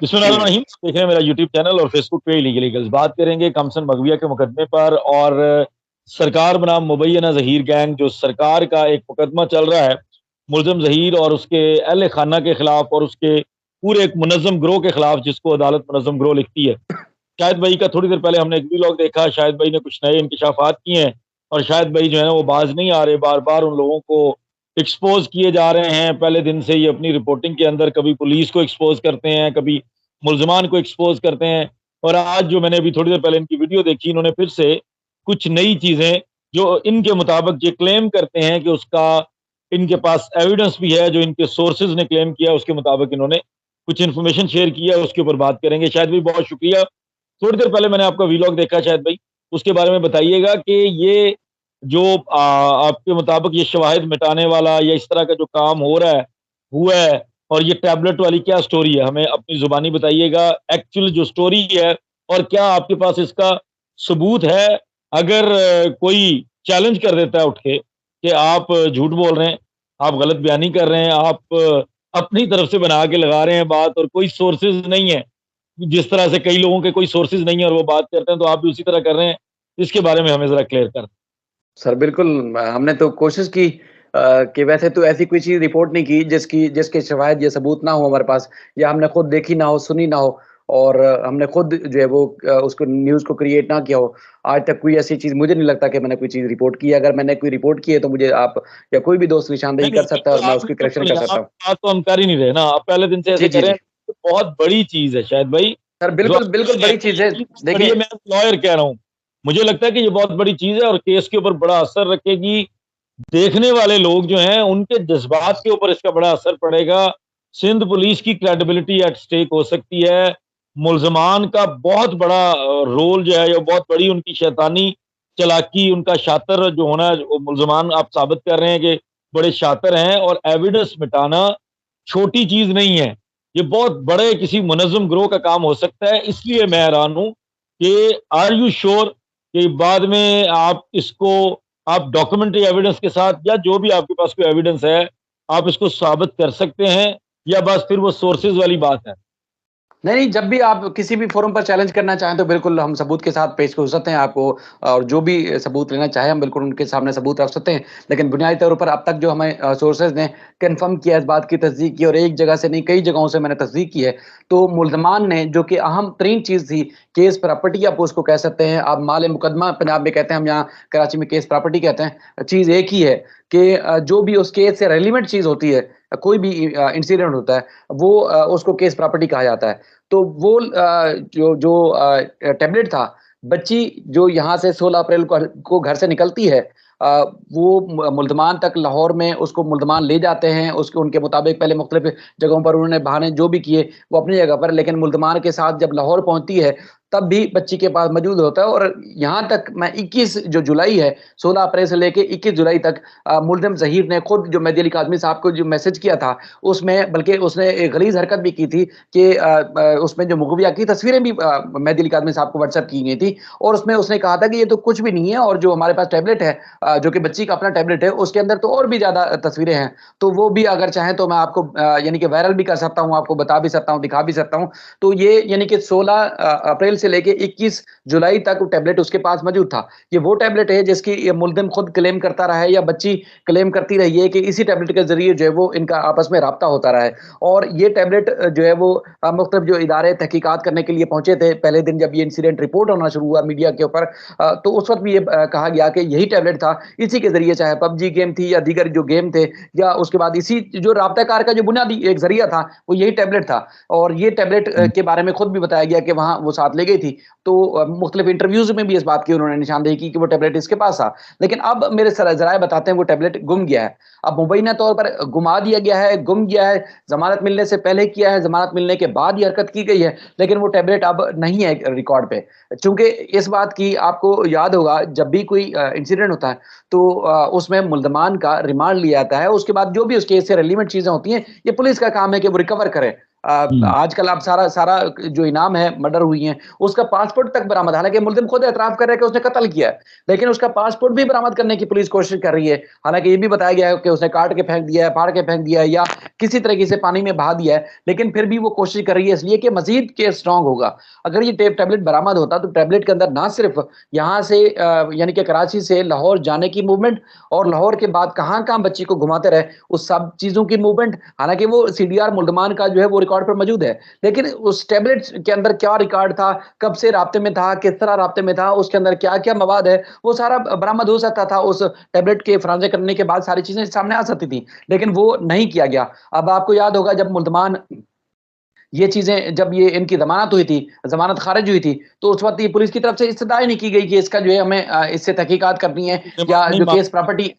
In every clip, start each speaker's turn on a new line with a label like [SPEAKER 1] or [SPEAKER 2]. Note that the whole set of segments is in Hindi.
[SPEAKER 1] बिस्मिल्लाहिर्रहमानिर्रहीम। देख रहे हैं मेरा यूट्यूब चैनल और फेसबुक पे इलीगल ईगल्स। बात करेंगे कमसन मगविया के मुकदमे पर और सरकार बनाम मुबैना जहीर गैंग, जो सरकार का एक मुकदमा चल रहा है मुलजम जहीर और उसके अहल खाना के खिलाफ और उसके पूरे एक मुनज़्ज़म गिरोह के खिलाफ, जिसको अदालत मुनज़्ज़म गिरोह लिखती है। शाहिद भाई का थोड़ी देर पहले हमने एक वीलॉग देखा। शाहिद भाई ने कुछ नए इंकशाफात किए हैं और शाहिद भाई जो है ना वो बाज नहीं आ रहे, बार बार उन लोगों को एक्सपोज किए जा रहे हैं। पहले दिन से ही अपनी रिपोर्टिंग के अंदर कभी पुलिस को एक्सपोज करते हैं, कभी मुल्जमान को एक्सपोज करते हैं। और आज जो मैंने अभी थोड़ी देर पहले इनकी वीडियो देखी, इन्होंने फिर से कुछ नई चीजें जो इनके मुताबिक ये क्लेम करते हैं कि उसका इनके पास एविडेंस भी है, जो इनके सोर्सेज ने क्लेम किया उसके मुताबिक इन्होंने कुछ इन्फॉर्मेशन शेयर किया, उसके ऊपर बात करेंगे। शायद भाई बहुत शुक्रिया। थोड़ी देर पहले मैंने आपका वीलॉग देखा शायद भाई, उसके बारे में बताइएगा कि ये जो आपके मुताबिक ये शवाहिद मिटाने वाला या इस तरह का जो काम हो रहा है, हुआ है, और ये टैबलेट वाली क्या स्टोरी है, हमें अपनी जुबानी बताइएगा एक्चुअल जो स्टोरी है। और क्या आपके पास इसका सबूत है? अगर कोई चैलेंज कर देता है उठ के कि आप झूठ बोल रहे हैं, आप गलत बयानी कर रहे हैं, आप अपनी तरफ से बना के लगा रहे हैं बात और कोई सोर्सेज नहीं है, जिस तरह से कई लोगों के कोई सोर्सेज नहीं है और वो बात करते हैं, तो आप भी उसी तरह कर रहे हैं। इसके बारे में हमें जरा क्लियर कर।
[SPEAKER 2] सर बिल्कुल, हमने तो कोशिश की कि वैसे तो ऐसी कोई चीज़ रिपोर्ट नहीं की जिसकी जिसके शवाहिद या सबूत ना हो हमारे पास, या हमने खुद देखी ना हो, सुनी ना हो, और हमने खुद जो है वो उसको न्यूज़ को क्रिएट ना किया हो। आज तक कोई ऐसी चीज़ मुझे नहीं लगता कि मैंने कोई चीज़ रिपोर्ट की है। अगर मैंने कोई रिपोर्ट की है तो मुझे आप या कोई भी दोस्त निशानदेही
[SPEAKER 1] नहीं, नहीं,
[SPEAKER 2] कर सकता है और
[SPEAKER 1] बिल्कुल
[SPEAKER 2] मैं
[SPEAKER 1] आप
[SPEAKER 2] उसकी
[SPEAKER 1] बिल्कुल
[SPEAKER 2] करेक्शन कर
[SPEAKER 1] नहीं,
[SPEAKER 2] सकता
[SPEAKER 1] आप
[SPEAKER 2] हूँ।
[SPEAKER 1] बात तो हम कर ही नहीं रहे ना, आप पहले दिन से
[SPEAKER 2] जी,
[SPEAKER 1] ऐसे
[SPEAKER 2] जी,
[SPEAKER 1] कर रहे
[SPEAKER 2] जी।
[SPEAKER 1] हैं। तो बहुत बड़ी चीज़ है शायद भाई,
[SPEAKER 2] सर
[SPEAKER 1] जो
[SPEAKER 2] बिल्कुल,
[SPEAKER 1] आप कह
[SPEAKER 2] बिल्कुल
[SPEAKER 1] रहे हैं
[SPEAKER 2] बड़ी
[SPEAKER 1] कि
[SPEAKER 2] चीज़
[SPEAKER 1] ये
[SPEAKER 2] है।
[SPEAKER 1] चीज़ बहुत बड़ी है,
[SPEAKER 2] देखिए
[SPEAKER 1] मैं लॉयर कह रहा हूँ। मुझे लगता है कि ये बहुत बड़ी चीज़ है और केस के ऊपर बड़ा असर रखेगी। देखने वाले लोग जो हैं, उनके जज़्बात के ऊपर इसका बड़ा असर पड़ेगा। सिंध पुलिस की क्रेडिबिलिटी एट स्टेक हो सकती है। मुल्ज़मान का बहुत बड़ा रोल जो है, या बहुत बड़ी उनकी शैतानी चालाकी, उनका शातिर जो होना है, वो मुल्ज़मान आप साबित कर रहे हैं कि बड़े शातिर हैं। और एविडेंस मिटाना छोटी चीज़ नहीं है। ये बहुत बड़े किसी मुनज़्ज़म गिरोह का काम हो सकता है। इसलिए मैं हैरान हूँ कि आर यू श्योर कि बाद में आप इसको आप डॉक्यूमेंट्री एविडेंस के साथ या जो भी आपके पास कोई एविडेंस है, आप इसको साबित कर सकते हैं, या बस फिर वो सोर्सेज़ वाली बात है?
[SPEAKER 2] नहीं, नहीं, जब भी आप किसी भी फ़ोरम पर चैलेंज करना चाहें तो बिल्कुल हम सबूत के साथ पेश हो सकते हैं आपको, और जो भी सबूत लेना चाहें हम बिल्कुल उनके सामने सबूत रख सकते हैं। लेकिन बुनियादी तौर पर अब तक जो हमें सोर्सेज़ ने कन्फर्म किया, इस बात की तस्दीक की, और एक जगह से नहीं कई जगहों से मैंने तस्दीक की है। तो मुल्ज़मान ने, जो कि अहम तरीन चीज़ थी, केस प्रॉपर्टी आप उसको कह सकते हैं, आप माल-ए-मुकदमा पंजाब में कहते हैं, हम यहाँ कराची में केस प्रॉपर्टी कहते हैं। चीज़ एक ही है कि जो भी उस केस से रेलेवेंट चीज़ होती है, कोई भी इंसिडेंट होता है, वो उसको केस प्रॉपर्टी कहा जाता है। तो वो जो जो टैबलेट था, बच्ची जो यहाँ से 16 अप्रैल को घर से निकलती है, वो मुल्ज़मान तक लाहौर में उसको मुल्ज़मान ले जाते हैं। उसके उनके मुताबिक पहले मुख्तलिफ़ जगहों पर उन्होंने बहाने जो भी किए, वो अपनी जगह पर, लेकिन मुल्ज़मान के साथ जब लाहौर पहुँचती है, तब भी बच्ची के पास मौजूद होता है। और यहाँ तक मैं 21 जो जुलाई है, 16 अप्रैल से लेके 21 जुलाई तक मुल्ज़िम ज़हीर ने खुद जो मेहदी अली काज़मी साहब को जो मैसेज किया था, उसमें बल्कि उसने एक गलीज़ हरकत भी की थी कि उसमें जो मुग़विया की तस्वीरें भी मेहदी अली काज़मी साहब को व्हाट्सएप की गई थी, और उसमें उसने कहा था कि ये तो कुछ भी नहीं है, और जो हमारे पास टैबलेट है, जो कि बच्ची का अपना टैबलेट है, उसके अंदर तो और भी ज़्यादा तस्वीरें हैं। तो वो भी अगर चाहें तो मैं आपको यानी कि वायरल भी कर सकता हूँ, आपको बता भी सकता हूँ, दिखा भी सकता हूँ। तो ये यानी कि 16 अप्रैल से लेके 21 जुलाई तक वो टैबलेट उसके पास मौजूद था। ये वो टैबलेट है जिसकी ये मुल्ज़िम खुद क्लेम करता रहा है, या बच्ची क्लेम करती रही है कि इसी टैबलेट के ज़रिए जो है वो इनका आपस में राब्ता होता रहा है। और ये टैबलेट जो है वो मुख्तलिफ जो इदारे तहकीकात करने के लिए पहुँचे थे, पहले दिन जब ये इंसिडेंट रिपोर्ट होना शुरू हुआ मीडिया के ऊपर, तो उस वक़्त भी ये कहा गया कि यही टैबलेट था, इसी के ज़रिए चाहे पबजी गेम थी या दीगर जो गेम थे, या उसके बाद इसी जो राब्ता-कार का जो बुनियादी एक ज़रिया था, वो यही टैबलेट था। और ये टैबलेट के बारे में खुद भी बताया गया कि वहाँ वो साथ ले गई थी। तो मुख्तलिफ इंटरव्यूज़ में भी इस बात की उन्होंने निशानदेही की कि वो टैबलेट इसके पास था। लेकिन अब मेरे ज़राए बताते हैं वो टैबलेट गुम गया है। अब मुबैना तौर पर गुमा दिया गया है, गुम गया है, ज़मानत मिलने से पहले किया है, ज़मानत मिलने के बाद ये हरकत की गई है, लेकिन वो टैबलेट अब नहीं है रिकॉर्ड पे। चूँकि इस बात की आपको याद होगा, जब भी कोई इंसिडेंट होता है, तो उसमें मुल्ज़मान का रिमांड लिया जाता है। उसके बाद जो भी उस केस से रेलेवेंट चीज़ें होती हैं, ये पुलिस का काम है कि वो रिकवर करे।
[SPEAKER 1] हुँ।
[SPEAKER 2] आजकल आप सारा सारा जो इनाम है, मर्डर हुई हैं, उसका पासपोर्ट तक बरामद, हालाँकि मुल्ज़िम खुद एतराफ़ कर रहा है कि उसने कत्ल किया है, लेकिन उसका पासपोर्ट भी बरामद करने की पुलिस कोशिश कर रही है। हालाँकि ये भी बताया गया है कि उसने काट के फेंक दिया है, फाड़ के फेंक दिया है या किसी तरीके से पानी में बहा दिया है, लेकिन फिर भी वो कोशिश कर रही है इसलिए कि मज़ीद केस स्ट्रॉन्ग होगा। अगर ये टैबलेट बरामद होता तो टैबलेट के अंदर ना सिर्फ़ यहाँ से यानी कि कराची से लाहौर जाने की मूवमेंट और लाहौर के बाद कहाँ-कहाँ बच्ची को घुमाते रहे, उस सब चीज़ों की मूवमेंट, हालाँकि वो सीडीआर मुल्ज़मान का जो है वो रिकॉर्ड पर मौजूद है। लेकिन उस टैबलेट के अंदर क्या रिकॉर्ड था, कब से राब्ते में था, किस तरह राब्ते में था, उसके अंदर क्या-क्या मवाद है, वो सारा बरामद हो सकता था। उस टैबलेट के फराज़े करने के बाद सारी चीज़ें सामने आ सकती थी, लेकिन वो नहीं किया गया। अब आपको याद होगा जब मुल्ज़मान ये चीज़ें जब ये इनकी ज़मानत हुई थी, ज़मानत ख़ारिज हुई थी, तो उस वक़्त ये पुलिस की तरफ से इस्तदाई नहीं की गई कि इसका जो है हमें इससे तहकीकात करनी है
[SPEAKER 1] डिमांड
[SPEAKER 2] या
[SPEAKER 1] नहीं
[SPEAKER 2] जो
[SPEAKER 1] मा
[SPEAKER 2] केस प्रॉपर्टी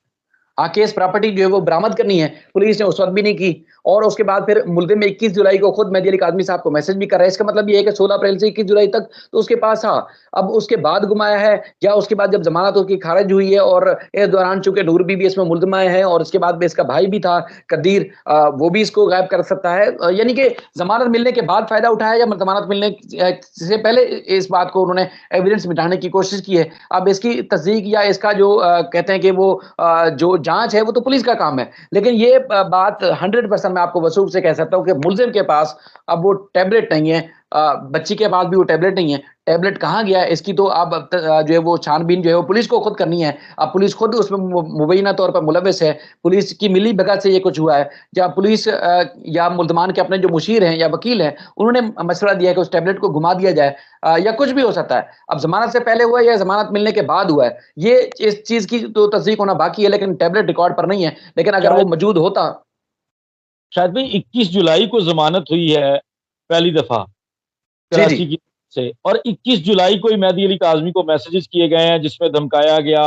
[SPEAKER 2] केस प्रॉपर्टी जो है वो बरामद करनी है, पुलिस ने उस वक़्त भी नहीं की और उसके बाद फिर मुल्ज़िम 21 जुलाई को खुद मेहदी अली काज़मी साहब को मैसेज भी कर रहा है। इसका मतलब ये है कि 16 अप्रैल से 21 जुलाई तक तो उसके पास था। अब उसके बाद गुमाया है या उसके बाद जब ज़मानत उसकी ख़ारिज हुई है और इस दौरान चूँकि नूर बीबी इसमें मुल्ज़िमा है और उसके बाद में इसका भाई भी था कदीर, वो भी इसको गायब कर सकता है। यानी कि ज़मानत मिलने के बाद फ़ायदा उठाया या ज़मानत मिलने से पहले इस बात को उन्होंने एविडेंस मिटाने की कोशिश की है। अब इसकी तस्दीक या इसका जो कहते हैं कि वो जो जाँच है वो तो पुलिस का काम है। लेकिन ये बात 100% मैं आपको वसूख से कह सकता हूँ कि मुल्ज़िम के पास अब वो टैबलेट नहीं है, बच्ची के पास भी वो टैबलेट नहीं है। टैबलेट कहाँ गया है इसकी तो अब जो है वो छानबीन जो है वो पुलिस को खुद करनी है। अब पुलिस खुद उसमें मुबैना तौर पर मुलव्वस है। पुलिस की मिली-भगत से ये कुछ हुआ है। या पुलिस या मुल्ज़मान के अपने जो मुशीर हैं या वकील हैं, उन्होंने मशवरा दिया है कि उस टैबलेट को घुमा दिया जाए, या कुछ भी हो सकता है। अब ज़मानत से पहले हुआ है या ज़मानत मिलने के बाद हुआ है, ये इस चीज़ की तो तस्दीक होना बाकी है, लेकिन टैबलेट रिकॉर्ड पर नहीं है। लेकिन अगर वो
[SPEAKER 1] शायद
[SPEAKER 2] मौजूद होता।
[SPEAKER 1] शायद भाई 21 जुलाई को ज़मानत हुई है पहली दफ़ा
[SPEAKER 2] जी, जी।
[SPEAKER 1] कराची की से, और 21 जुलाई को ही मेहदी अली काज़मी को मैसेजेस किए गए हैं जिसमें धमकाया गया,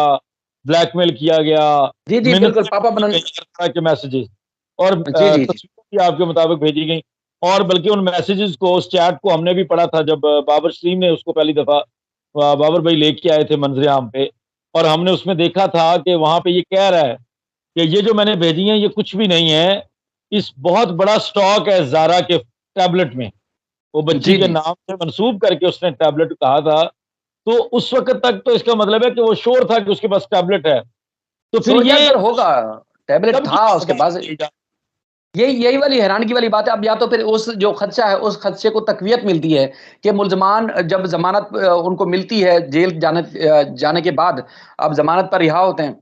[SPEAKER 1] ब्लैकमेल किया गया,
[SPEAKER 2] जी, जी, बिल्कुल
[SPEAKER 1] मिन्नतें
[SPEAKER 2] पापा
[SPEAKER 1] माँगी
[SPEAKER 2] बनन
[SPEAKER 1] गई इस तरह के मैसेजेस, और
[SPEAKER 2] जी, जी, जी।
[SPEAKER 1] तस्वीरें भी आपके मुताबिक भेजी गई। और बल्कि उन मैसेजेस को, उस चैट को हमने भी पढ़ा था जब बाबर सलीम ने उसको पहली दफ़ा बाबर भाई लेके आए थे मंज़िल आम पे, और हमने उसमें देखा था कि वहाँ पे ये कह रहा है कि ये जो मैंने भेजी हैं ये कुछ भी नहीं है, इस बहुत बड़ा स्टॉक है ज़ारा के टैबलेट में। वो बच्ची
[SPEAKER 2] जी,
[SPEAKER 1] के
[SPEAKER 2] जी।
[SPEAKER 1] नाम से मंसूब करके उसने टैबलेट कहा था, तो उस वक़्त तक तो इसका मतलब है कि वो श्योर था कि उसके पास टैबलेट है। तो फिर
[SPEAKER 2] श्योर क्या
[SPEAKER 1] ये
[SPEAKER 2] सर होगा, टैबलेट
[SPEAKER 1] कब की
[SPEAKER 2] था उसके पास।
[SPEAKER 1] बात है?
[SPEAKER 2] यही यही वाली हैरानगी वाली बात है। अब या तो फिर उस जो खदशा है, उस खदशे को तक़वियत मिलती है कि मुल्ज़मान जब ज़मानत उनको मिलती है जेल जाने के बाद, अब ज़मानत पर रिहा होते हैं।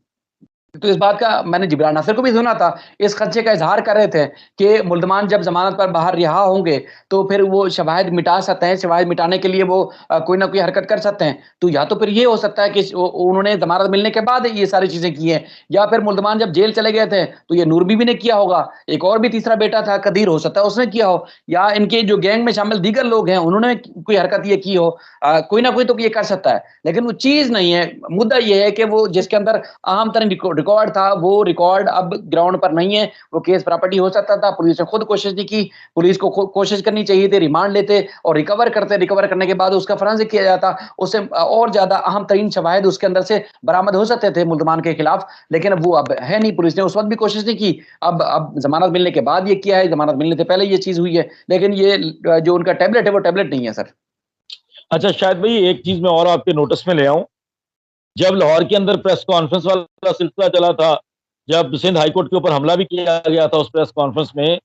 [SPEAKER 2] तो इस बात का मैंने जिब्रान नासिर को भी सुना था, इस खदशे का इज़हार कर रहे थे कि मुल्ज़मान जब ज़मानत पर बाहर रिहा होंगे, तो फिर वो शवाहिद मिटा सकते हैं, शवाहिद मिटाने के लिए वो कोई ना कोई हरकत कर सकते हैं। तो या तो फिर ये हो सकता है कि उन्होंने ज़मानत मिलने के बाद ये सारी चीज़ें की हैं, या फिर मुल्ज़मान जब जेल चले गए थे, तो ये नूर बीबी ने किया होगा। एक और भी तीसरा बेटा था कदीर, हो सकता है उसने किया हो, या इनके जो गैंग में शामिल दीगर लोग हैं, उन्होंने कोई हरकत ये की हो। कोई ना कोई तो ये कर सकता है, लेकिन वो चीज़ नहीं है। मुद्दा ये है कि वो जिसके अंदर आम तरीन रिकॉर्ड था, वो रिकॉर्ड अब ग्राउंड पर नहीं है। वो केस प्रॉपर्टी हो सकता था, पुलिस ने खुद कोशिश नहीं की। पुलिस को कोशिश करनी चाहिए थी, रिमांड लेते और रिकवर करते। रिकवर करने के बाद उसका फोरेंसिक किया जाता, उससे और ज़्यादा अहम तरीन शवाहिद उसके अंदर से बरामद हो सकते थे मुल्ज़मान के खिलाफ, लेकिन अब वो अब है नहीं। पुलिस ने उस वक़्त भी कोशिश नहीं की। अब ज़मानत मिलने के बाद ये किया है, ज़मानत मिलने से पहले ये चीज़ हुई है। लेकिन ये जो उनका टैबलेट है, वो टैबलेट नहीं है सर।
[SPEAKER 1] अच्छा, शायद भाई एक चीज़ मैं और आपके नोटिस में ले आऊँ, जब लाहौर के अंदर प्रेस कॉन्फ्रेंस वाला सिलसिला चला था, जब सिंध हाई कोर्ट के ऊपर हमला भी किया गया था उस प्रेस कॉन्फ्रेंस में,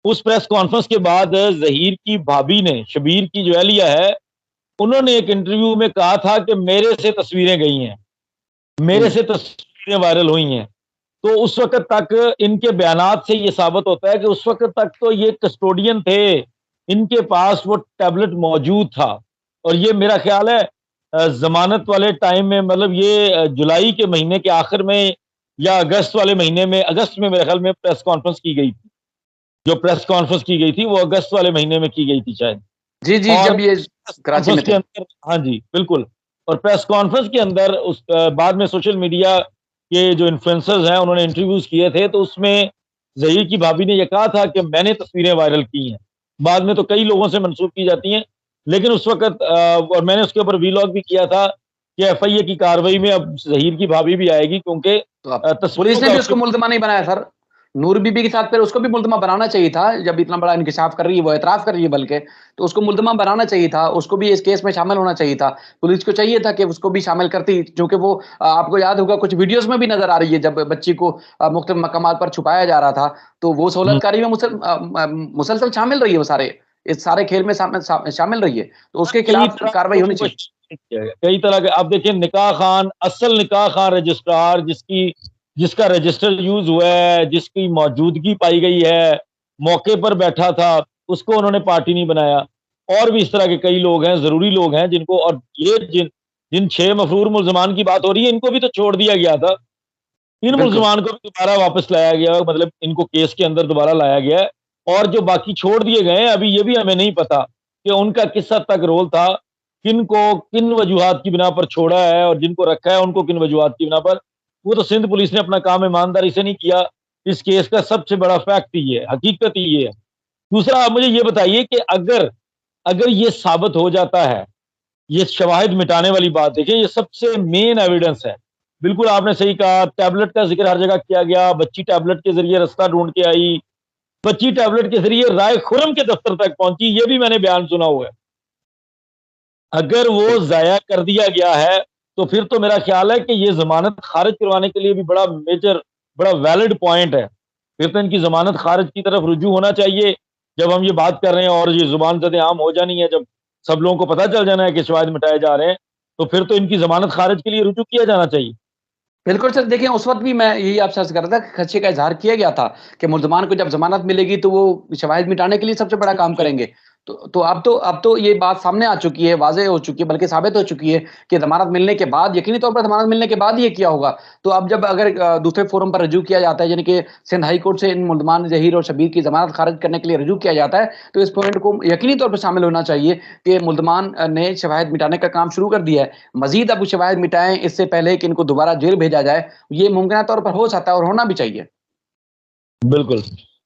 [SPEAKER 1] उस प्रेस कॉन्फ्रेंस के बाद ज़हीर की भाभी ने, शबीर की जो अहलिया है, उन्होंने एक इंटरव्यू में कहा था कि मेरे से तस्वीरें गई हैं,
[SPEAKER 2] हुँ।
[SPEAKER 1] मेरे से तस्वीरें वायरल हुई हैं। तो उस वक़्त तक इनके बयानात से ये साबित होता है कि उस वक़्त तक तो ये कस्टोडियन थे, इनके पास वो टैबलेट मौजूद था, और ये मेरा ख़्याल है ज़मानत वाले टाइम में, मतलब ये जुलाई के महीने के आखिर में या अगस्त वाले महीने में, अगस्त में मेरे ख़्याल में प्रेस कॉन्फ्रेंस की गई थी। जो प्रेस कॉन्फ्रेंस की गई थी वो अगस्त वाले महीने में की गई थी शायद।
[SPEAKER 2] जी, जी,
[SPEAKER 1] और
[SPEAKER 2] जब ये
[SPEAKER 1] प्रेस
[SPEAKER 2] कराची
[SPEAKER 1] कॉन्फ्रेंस
[SPEAKER 2] में
[SPEAKER 1] के
[SPEAKER 2] थे।
[SPEAKER 1] अंदर, हाँ जी, बिल्कुल। और प्रेस कॉन्फ्रेंस के अंदर उस बाद में सोशल मीडिया के जो इन्फ्लुएंसर्स हैं उन्होंने इंटरव्यूज़ किए थे, तो उसमें ज़हीर की भाभी ने ये कहा था कि मैंने तस्वीरें वायरल की हैं। बाद में तो कई लोगों से मंसूब की जाती हैं, लेकिन उस वक़्त और मैंने उसके ऊपर वीलॉग भी किया था कि एफआईए की कार्रवाई में अब ज़हीर की भाभी भी आएगी, क्योंकि
[SPEAKER 2] तो अब
[SPEAKER 1] तस्वीरों
[SPEAKER 2] पुलिस ने
[SPEAKER 1] का
[SPEAKER 2] भी
[SPEAKER 1] उसके
[SPEAKER 2] उसको मुल्ज़िमा नहीं बनाया सर। नूर बीबी के साथ फिर उसको भी मुल्ज़िमा बनाना चाहिए था, जब इतना बड़ा इंकशाफ कर रही है, वो एतराफ़ कर रही है बल्कि, तो उसको मुल्ज़िमा बनाना चाहिए था, उसको भी इस केस में शामिल होना चाहिए था। पुलिस को चाहिए था कि उसको भी शामिल करती, क्योंकि वो आपको याद होगा कुछ वीडियोज़ में भी नज़र आ रही है, जब बच्ची को मुख्तलिफ़ मकामात पर छुपाया जा रहा था, तो वो
[SPEAKER 1] हुँ।
[SPEAKER 2] सहूलतकारी में मुसलसल शामिल रही है वो सारे, इस सारे खेल में शामिल रही है, तो उसके
[SPEAKER 1] कई
[SPEAKER 2] खिलाफ
[SPEAKER 1] तरह के
[SPEAKER 2] कार्रवाई होनी
[SPEAKER 1] लोगों को
[SPEAKER 2] चाहिए।
[SPEAKER 1] किया गया, कई तरह के। आप देखिए निकाह खान, असल निकाह खान रजिस्ट्रार जिसका रजिस्टर यूज़ हुआ है, जिसकी मौजूदगी पाई गई है, मौके पर बैठा था, उसको उन्होंने पार्टी नहीं बनाया। और भी इस तरह के कई लोग हैं, ज़रूरी लोग हैं जिनको, और ये जिन जिन 6 मफ़रूर मुल्ज़मान की बात हो रही है, इनको भी तो छोड़ दिया गया था। इन
[SPEAKER 2] बिल्कुल।
[SPEAKER 1] मुल्ज़मान को भी दोबारा वापस लाया गया, मतलब इनको केस के अंदर दोबारा लाया गया है। और जो बाकी छोड़ दिए गए हैं, अभी ये भी हमें नहीं पता कि उनका किस हद तक रोल था, किन वजूहात की बिना पर छोड़ा है और जिनको रखा है उनको किन वजूहात की बिना पर। वो तो सिंध पुलिस ने अपना काम ईमानदारी से नहीं किया। इस केस का सबसे बड़ा फैक्ट ही ये है, हकीकत ही ये है। दूसरा, आप मुझे ये बताइए कि अगर अगर ये साबित हो जाता है, ये शवाहिद मिटाने वाली बात देखिए, ये सबसे मेन एविडेंस है। बिल्कुल आपने सही कहा, टैबलेट का ज़िक्र हर जगह किया गया, बच्ची टैबलेट के ज़रिए रास्ता ढूँढ के आई, बच्ची टैबलेट के ज़रिए राय खुरम के दफ्तर तक पहुँची, ये भी मैंने बयान सुना हुआ है। अगर वो
[SPEAKER 2] बिल्कुल।
[SPEAKER 1] ज़ाया कर दिया गया है, तो फिर तो मेरा ख़्याल है कि ये ज़मानत ख़ारिज करवाने के लिए भी बड़ा वैलिड पॉइंट है। फिर तो इनकी ज़मानत ख़ारिज की तरफ रुजू होना चाहिए। जब हम ये बात कर रहे हैं और ये ज़ुबान ज़द-ए-आम हो जानी है, जब सब लोगों को पता चल जाना है कि शवाहिद मिटाए जा रहे हैं, तो फिर तो इनकी ज़मानत ख़ारिज के लिए रुजू किया जाना चाहिए।
[SPEAKER 2] बिल्कुल सर, देखिए उस वक़्त भी मैं यही आपसे अर्ज़ कर रहा था कि खदशे का इज़हार किया गया था कि मुल्ज़मान को जब ज़मानत मिलेगी तो वो शवाहिद मिटाने के लिए सबसे बड़ा काम करेंगे। तो अब तो ये बात सामने आ चुकी है, वाज़ेह हो चुकी है, बल्कि साबित हो चुकी है कि ज़मानत मिलने के बाद, यकीनी तौर पर ज़मानत मिलने के बाद ही ये किया होगा। तो अब जब अगर दूसरे फ़ोरम पर रुजू किया जाता है, यानी कि सिंध हाई कोर्ट से इन मुल्ज़मान ज़हीर और शब्बीर की ज़मानत ख़ारिज करने के लिए रुजू किया जाता है, तो इस पॉइंट को यकीनी तौर पर शामिल होना चाहिए कि मुल्ज़मान ने शवाहिद मिटाने का काम शुरू कर दिया है। मज़ीद अब शवाहिद मिटाएँ इससे पहले कि इनको दोबारा जेल भेजा जाए, ये मुमकिन तौर पर हो सकता है और होना भी चाहिए।
[SPEAKER 1] बिल्कुल।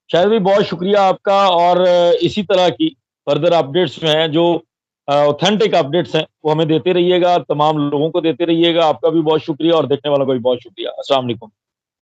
[SPEAKER 1] शायद भी बहुत शुक्रिया आपका, और इसी तरह की फर्दर अपडेट्स जो हैं, जो ऑथेंटिक अपडेट्स हैं, वो हमें देते रहिएगा, तमाम लोगों को देते रहिएगा। आपका भी बहुत शुक्रिया और देखने वालों का भी बहुत शुक्रिया। अस्सलाम वालेकुम।